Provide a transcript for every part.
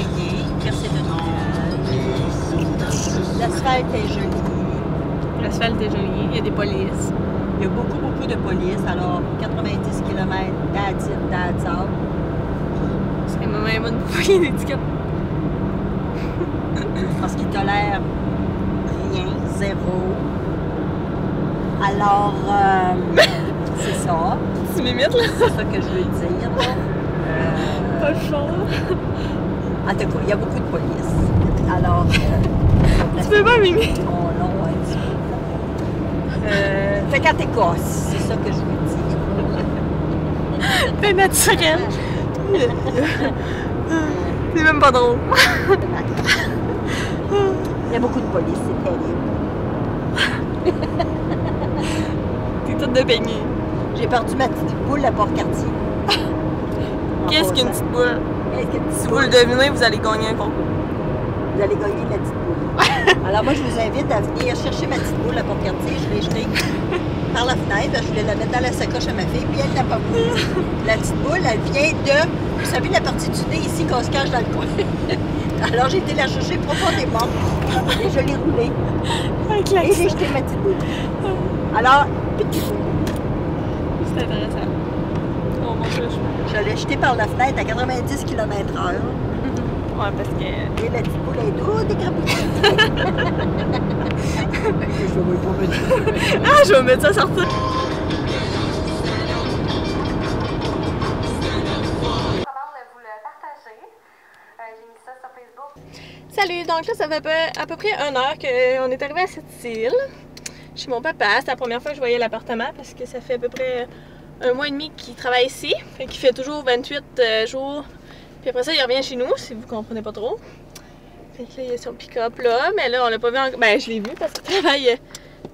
ensoleillé, percé de neige. L'asphalte est jolie. L'asphalte est joli, il y a des polices. Il y a beaucoup de police. Alors, 90 km that's out. C'est ma maman une fouille d'étiquette. Parce qu'ils tolèrent rien, zéro. Alors, c'est ça. Tu m'imites là? C'est ça que je veux dire. Pas chaud. En tout cas, il y a beaucoup de police. Alors, Tu peux pas m'imiter? Oh non, un petit peu. Fait qu'à t'écosse, c'est ça que je veux dire. T'es naturel. C'est même pas drôle. Il y a beaucoup de police, c'est terrible. T'es toute de beignet. J'ai perdu ma petite boule à Port-Cartier. Qu'est-ce qu'une petite boule? Qu'est-ce qu'une petite Si boule? vous le devinez, vous allez gagner un concours. Vous allez gagner la petite boule. Alors moi, je vous invite à venir chercher ma petite boule à Port-Cartier. Je l'ai jetée par la fenêtre. Je voulais la mettre dans la sacoche à ma fille, puis elle n'a pas voulu. La petite boule, elle vient de... Vous savez, la partie du nez ici qu'on se cache dans le coin. Alors j'ai été la chercher profondément et je l'ai roulée. Et j'ai jeté ma petite boule. Alors, petite boule. C'est intéressant. On monte le chemin. Je l'ai jetée par la fenêtre à 90 km/h. Ouais, parce que... Et la petite boule est toute décrapitée. Je vais pas mettre. Ah, je vais mettre ça sortir. Salut, donc là ça fait à peu près 1 heure qu'on est arrivé à cette île. Chez mon papa, c'est la première fois que je voyais l'appartement parce que ça fait à peu près 1 mois et demi qu'il travaille ici. Fait qu'il fait toujours 28 jours. Puis après ça, il revient chez nous, si vous comprenez pas trop. Fait que là, il y a son pick-up là, mais là, on l'a pas vu encore. Ben, je l'ai vu parce qu'il travaille.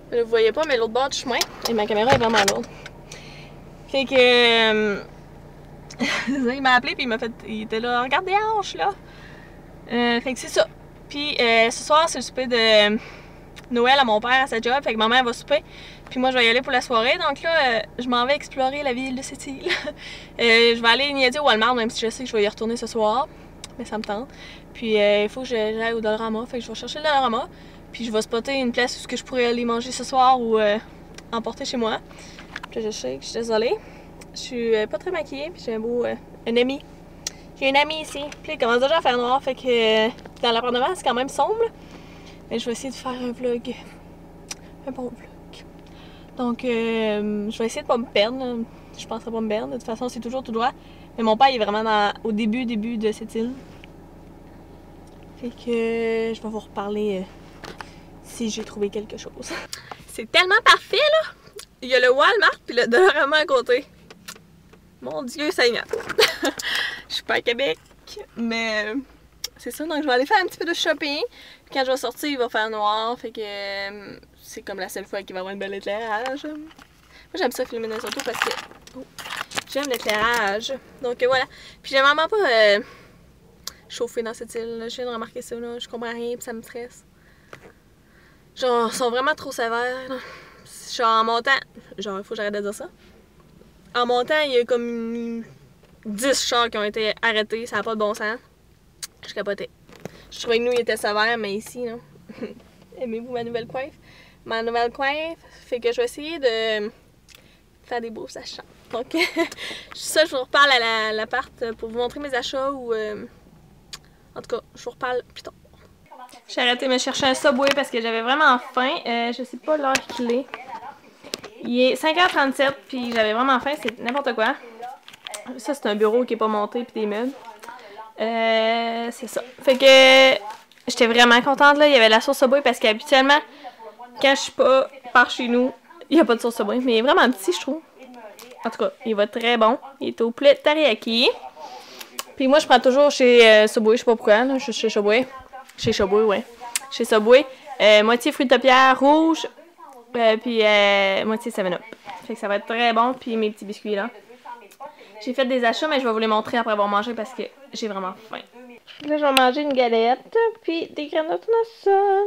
Vous le voyez pas, mais l'autre bord du chemin. Et ma caméra est vraiment lourde. Fait que. Il m'a appelé, puis il était là, regarde des hanches là. Fait que c'est ça. Puis ce soir, c'est le souper de Noël à mon père à sa job. Fait que ma mère va souper. Puis moi, je vais y aller pour la soirée. Donc là, je m'en vais explorer la ville de cette île. Je vais aller niaiser au Walmart, même si je sais que je vais y retourner ce soir. Mais ça me tente. Puis il faut que j'aille au Dollarama. Fait que je vais chercher le Dollarama. Puis je vais spotter une place où je pourrais aller manger ce soir ou emporter chez moi. Puis je sais que je suis désolée. Je suis pas très maquillée. Puis j'ai un ami. J'ai une amie ici. Puis il commence déjà à faire noir. Fait que dans l'appartement, c'est quand même sombre. Mais je vais essayer de faire un vlog. Un bon vlog. Donc, je vais essayer de pas me perdre. Je penserais pas me perdre. De toute façon, c'est toujours tout droit. Mais mon père il est vraiment au début de cette île. Fait que je vais vous reparler si j'ai trouvé quelque chose. C'est tellement parfait, là! Il y a le Walmart puis le Dollarama à côté. Mon Dieu Seigneur! Je suis pas à Québec, mais c'est ça. Donc, je vais aller faire un petit peu de shopping. Puis quand je vais sortir, il va faire noir. Fait que c'est comme la seule fois qu'il va y avoir un bel éclairage. Moi, j'aime ça filmer dans les autos parce que j'aime l'éclairage. Donc, voilà. Puis, j'aime vraiment pas chauffer dans cette île. Je viens de remarquer ça. Là. Je comprends rien puis ça me stresse. Genre, ils sont vraiment trop sévères. Là. Genre, en montant... Genre, il faut que j'arrête de dire ça. En montant, il y a comme 10 chars qui ont été arrêtés. Ça n'a pas de bon sens. Je capotais. Je trouvais que nous, il était sévère, mais ici, là... Aimez-vous ma nouvelle coiffe? Ma nouvelle coiffe fait que je vais essayer de faire des beaux achats. Donc, ça, je vous reparle à l'appart pour vous montrer mes achats ou... En tout cas, je vous reparle plus tard. J'ai arrêté de me chercher un Subway parce que j'avais vraiment faim. Je sais pas l'heure qu'il est. Il est 5h37 puis j'avais vraiment faim, c'est n'importe quoi. Ça, c'est un bureau qui est pas monté puis des meubles. C'est ça. Fait que j'étais vraiment contente là. Il y avait la sauce Subway parce qu'habituellement, quand je suis pas par chez nous, il n'y a pas de sauce Subway. Mais il est vraiment petit, je trouve. En tout cas, il va très bon. Il est au poulet teriyaki. Puis moi, je prends toujours chez Subway, je sais pas pourquoi. Là. Je suis chez Subway. Chez Subway, ouais. Chez Subway. Moitié fruits de pierre rouge. Puis moitié 7-Up. Fait que ça va être très bon. Puis mes petits biscuits là. J'ai fait des achats, mais je vais vous les montrer après avoir mangé parce que j'ai vraiment faim. Là, je vais manger une galette. Puis des granottes Nasson.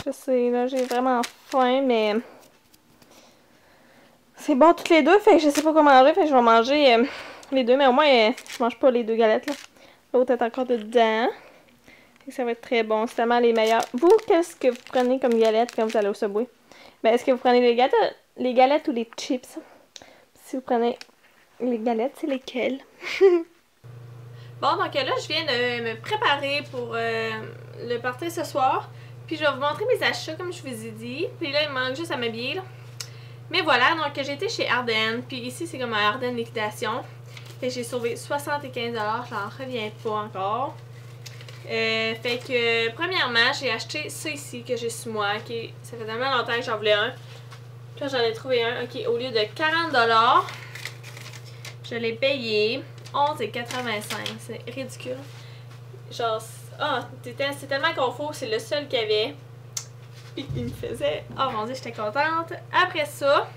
Je sais, là, j'ai vraiment faim, mais... C'est bon toutes les deux, fait que je sais pas quoi manger. Fait que je vais manger les deux, mais au moins, je mange pas les deux galettes là. L'autre est encore dedans. Et ça va être très bon. C'est tellement les meilleurs. Vous, qu'est-ce que vous prenez comme galette quand vous allez au Subway? Ben, est-ce que vous prenez les galettes ou les chips? Si vous prenez les galettes, c'est lesquelles? Bon, donc là, je viens de me préparer pour le party ce soir. Puis je vais vous montrer mes achats, comme je vous ai dit. Puis là, il me manque juste à m'habiller, là. Mais voilà, donc j'ai été chez Ardennes. Puis ici, c'est comme un Ardennes liquidation. Fait que j'ai sauvé 75$. J'en reviens pas encore. Fait que, premièrement, j'ai acheté ça ici que j'ai sur moi. Ça fait tellement longtemps que j'en voulais un. Puis là, j'en ai trouvé un. Ok, au lieu de 40$, je l'ai payé 11,85$. C'est ridicule. Genre, c'est tellement confort. C'est le seul qu'il y avait. Puis il me faisait. Oh mon dieu, j'étais contente. Après ça,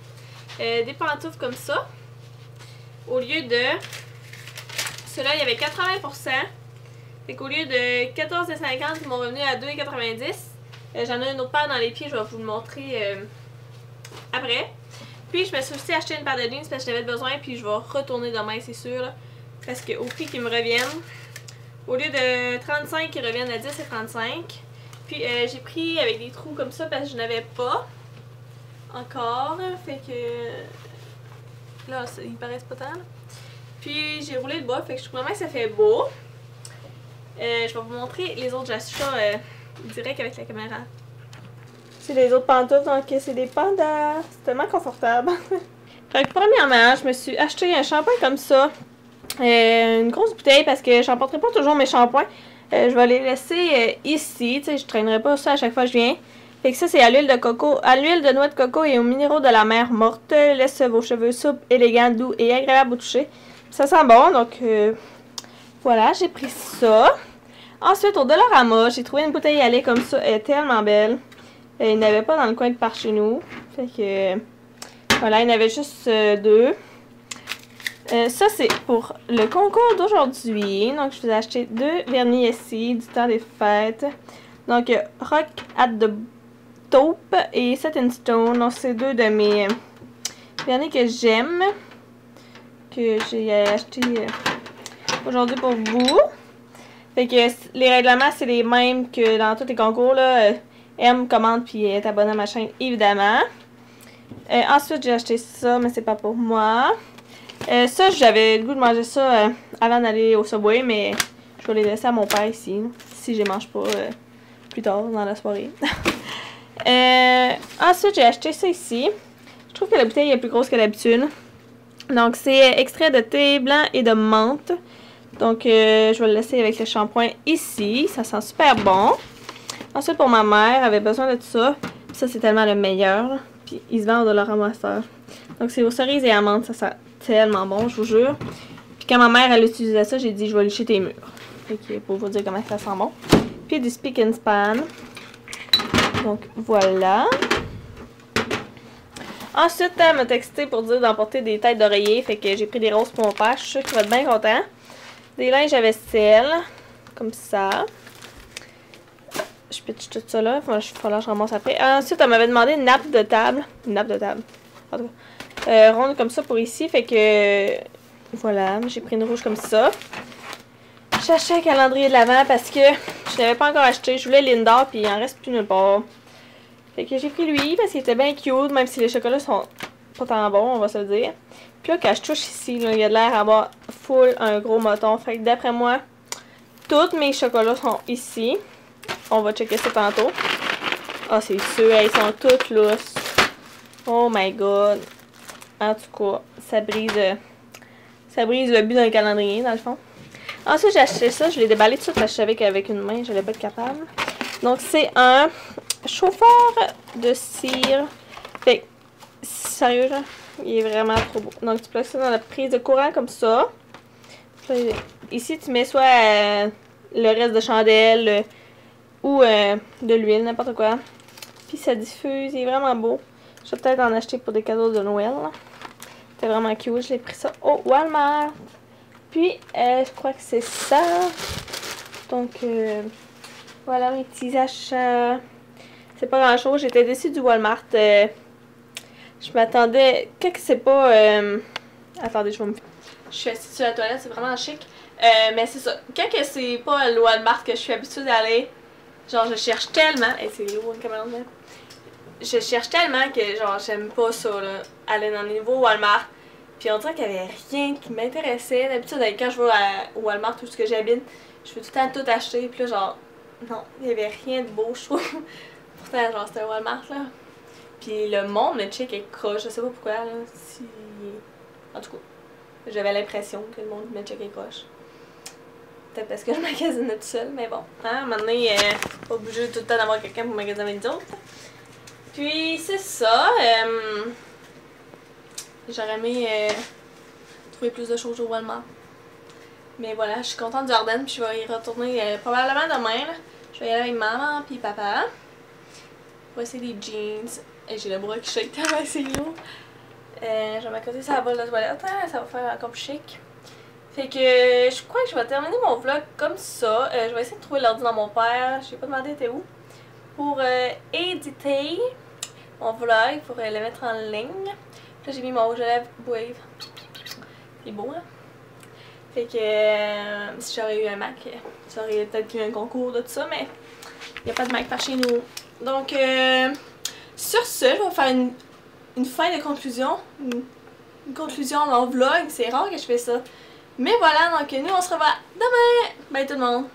des pantoufles comme ça. Au lieu de. Ceux-là, il y avait 80%. Fait qu'au lieu de 14,50$, ils m'ont revenu à 2,90$. J'en ai une autre paire dans les pieds, je vais vous le montrer après. Puis je me suis aussi acheté une paire de jeans parce que j'avais besoin, puis je vais retourner demain, c'est sûr. Là, parce qu'au prix qu'ils me reviennent, au lieu de 35$, ils reviennent à 10,35$. Puis j'ai pris avec des trous comme ça parce que je n'avais pas encore. Fait que là, ils paraissent pas tant. Là. Puis j'ai roulé le bas, fait que je trouve vraiment que ça fait beau. Je vais vous montrer les autres achats direct avec la caméra. C'est les autres pantoufles, donc c'est des pandas. C'est tellement confortable. Fait que premièrement, je me suis acheté un shampoing comme ça. Une grosse bouteille parce que je n'emporterai pas toujours mes shampoings. Je vais les laisser ici. Tu sais, je traînerai pas ça à chaque fois que je viens. Fait que ça, c'est à l'huile de coco, à l'huile de noix de coco et aux minéraux de la mer morte. Laisse vos cheveux souples, élégants, doux et agréables au toucher. Ça sent bon, donc voilà, j'ai pris ça. Ensuite, au Dollarama, j'ai trouvé une bouteille à lait comme ça. Elle est tellement belle. Il n'y en avait pas dans le coin de par chez nous. Fait que voilà, il y en avait juste deux. Ça, c'est pour le concours d'aujourd'hui. Donc, je vous ai acheté 2 vernis ici du temps des fêtes. Donc, Rock at the Taupe et Set in Stone. Donc, c'est 2 de mes vernis que j'aime. Que j'ai acheté aujourd'hui pour vous. Fait que les règlements, c'est les mêmes que dans tous les concours, là. Aime, commente, puis est abonné à ma chaîne, évidemment. Ensuite, j'ai acheté ça, mais c'est pas pour moi. Ça, j'avais le goût de manger ça avant d'aller au Subway, mais je vais les laisser à mon père ici, si je les mange pas plus tard dans la soirée. Ensuite, j'ai acheté ça ici. Je trouve que la bouteille est plus grosse que d'habitude. Donc, c'est extrait de thé blanc et de menthe. Donc, je vais le laisser avec le shampoing ici. Ça sent super bon. Ensuite, pour ma mère, elle avait besoin de tout ça. Puis ça, c'est tellement le meilleur. Là. Puis, ils se vendent de leur ramasseur. Donc, c'est aux cerises et amandes. Ça sent tellement bon, je vous jure. Puis, quand ma mère, elle utilisait ça, j'ai dit, je vais licher tes murs. Fait que, pour vous dire comment ça sent bon. Puis, du Spick and Span. Donc, voilà. Ensuite, elle m'a texté pour dire d'emporter des têtes d'oreiller. Fait que j'ai pris des roses pour mon père. Je suis sûre qu'il va être bien content. Des linges à vaisselle. Comme ça. Je pitche tout ça là. Il va falloir que je ramasse après. Ensuite, elle m'avait demandé une nappe de table. Une nappe de table. En tout cas. Ronde comme ça pour ici. Fait que. Voilà. J'ai pris une rouge comme ça. J'ai acheté un calendrier de l'Avent parce que je l'avais pas encore acheté. Je voulais Lindor. Puis il en reste plus nulle part. Fait que j'ai pris lui parce qu'il était bien cute. Même si les chocolats sont pas tant bons, on va se le dire. Puis là, quand je touche ici, là, il y a de l'air à avoir full un gros moton. Fait que d'après moi, tous mes chocolats sont ici. On va checker ça tantôt. Ah, c'est sûr, ils sont toutes lousses. Oh my god. En tout cas, ça brise le but d'un calendrier, dans le fond. Ensuite, j'ai acheté ça. Je l'ai déballé tout de suite parce que je savais qu'avec une main, j'allais pas être capable. Donc, c'est un chauffeur de cire. Fait que, sérieux, là, il est vraiment trop beau. Donc, tu places ça dans la prise de courant comme ça. Puis, ici, tu mets soit le reste de chandelle ou de l'huile, n'importe quoi. Puis, ça diffuse. Il est vraiment beau. Je vais peut-être en acheter pour des cadeaux de Noël. C'était vraiment cute. Je l'ai pris ça au Walmart. Puis, je crois que c'est ça. Donc, voilà mes petits achats. C'est pas grand chose. J'étais déçue du Walmart. Je m'attendais. Qu'est-ce que c'est pas. Attendez, je vais me. Je suis assise sur la toilette, c'est vraiment chic. Mais c'est ça. Quand que c'est pas le Walmart que je suis habituée d'aller, genre je cherche tellement. Et c'est lourd une commande là. Je cherche tellement que genre j'aime pas ça là. Aller dans les nouveaux Walmart. Puis on dirait qu'il y avait rien qui m'intéressais. D'habitude, quand je vais au Walmart où j'habite, je fais tout le temps tout acheter. Puis là, genre, non, il y avait rien de beau, je trouve. Pourtant, genre, c'était un Walmart là. Puis le monde me check et croche. Je sais pas pourquoi là. Si... En tout cas, j'avais l'impression que le monde me check et croche. Peut-être parce que je magasinais tout seul, mais bon. Hein, maintenant, pas obligé tout le temps d'avoir quelqu'un pour magasiner avec d'autres. Puis c'est ça. J'aurais aimé trouver plus de choses au Walmart. Mais voilà, je suis contente du Ardennes, puis je vais y retourner probablement demain. Là. Je vais y aller avec maman puis papa. On va essayer des jeans. Et j'ai le bras qui shake tellement c'est lourd. Je vais m'accoter sur la bolle de toilette, hein, ça va faire encore plus chic. Fait que je crois que je vais terminer mon vlog comme ça. Je vais essayer de trouver l'ordi dans mon père. Je n'ai pas demandé était où. Pour éditer mon vlog, pour le mettre en ligne. Là j'ai mis mon rouge à lèvres Wave. C'est beau hein? Fait que si j'aurais eu un Mac, j'aurais peut-être eu un concours de tout ça, mais il n'y a pas de Mac par chez nous. Donc sur ce, je vais faire une fin de conclusion. Une conclusion à mon vlog. C'est rare que je fais ça. Mais voilà, donc nous on se revoit demain! Bye tout le monde!